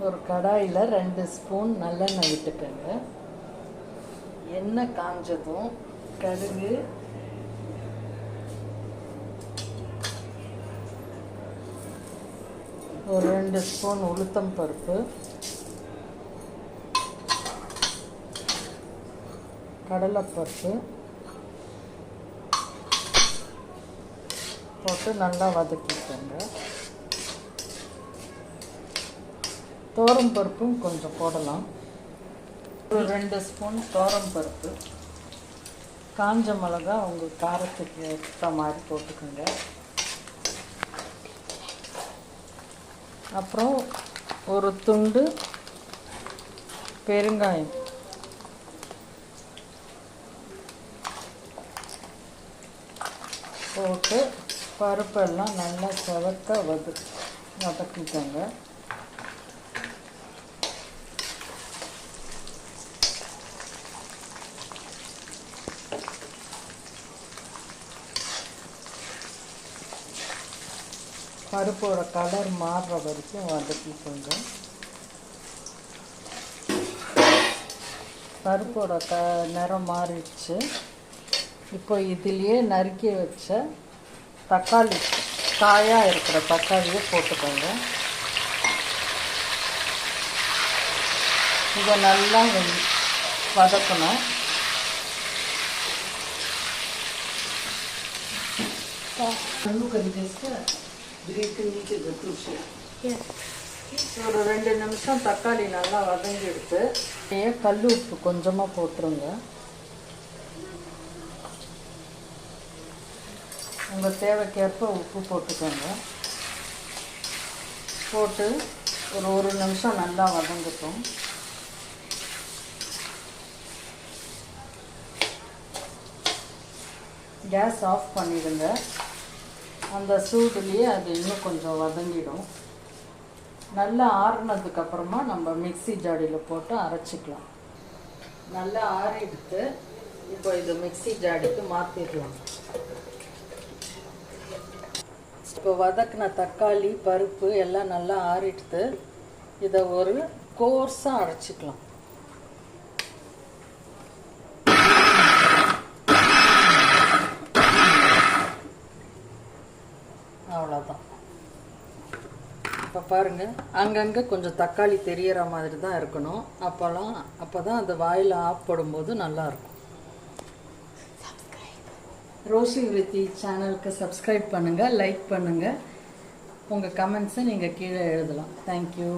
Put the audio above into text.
ஒரு கடாயில் 2 ஸ்பூன் நல்லெண்ணெய் விட்டுக்கோங்க. எண்ணெய் காஞ்சதும் கடுகு, ஒரு 2 ஸ்பூன் உளுத்தம் பருப்பு, கடலைப்பருப்பு போட்டு நல்லா வதக்கிக்கோங்க. தோரம் பருப்பும் கொஞ்சம் போடலாம். ஒரு 2 ஸ்பூன் தோரம் பருப்பு, காஞ்ச மிளகா உங்கள் காரத்துக்கு ஏற்ற மாதிரி போட்டுக்கோங்க. அப்புறம் ஒரு துண்டு பெருங்காயம், போட்டு பருப்பெல்லாம் நல்லா செவக்க வதக்கிக்கோங்க. பருப்போட கலர் மாறுற வரைக்கும் வதக்கிக்கோங்க. பருப்போட நிறம் மாறிடுச்சு. இப்போ இதிலேயே நறுக்கி வச்ச தக்காளி, காயாக இருக்கிற தக்காளியை போட்டுக்கோங்க. இதை நல்லா வதக்கணும். ஒரு 2 நிமிஷம் தக்காளி நல்லா வதங்கி எடுத்து கல் உப்பு கொஞ்சமாக போட்டுருங்க. உங்கள் தேவைக்கேற்ப உப்பு போட்டுக்கோங்க. போட்டு ஒரு நிமிஷம் நல்லா வதங்கட்டும். கேஸ் ஆஃப் பண்ணிடுங்க. அந்த சூடுலேயே அது இன்னும் கொஞ்சம் வதங்கிடும். நல்லா ஆறுனதுக்கப்புறமா நம்ம மிக்ஸி ஜாடியில் போட்டு அரைச்சிக்கலாம். நல்லா ஆறிடுத்து. இப்போ இது மிக்ஸி ஜாடிக்கு மாற்றிடலாம். இப்போ வதக்கின தக்காளி, பருப்பு எல்லாம் நல்லா ஆறிடுத்து. இதை ஒரு கோர்ஸாக அரைச்சிக்கலாம். அவ்வளோதான். இப்போ பாருங்கள், அங்கங்கே கொஞ்சம் தக்காளி தெரியற மாதிரி தான் இருக்கணும். அப்போ தான் அந்த வாயில் ஆஃப் போடும்போது நல்லாயிருக்கும். ரோஷி விருத்தி சேனலுக்கு சப்ஸ்கிரைப் பண்ணுங்கள், லைக் பண்ணுங்கள். உங்கள் கமெண்ட்ஸை நீங்கள் கீழே எழுதலாம். தேங்க்யூ.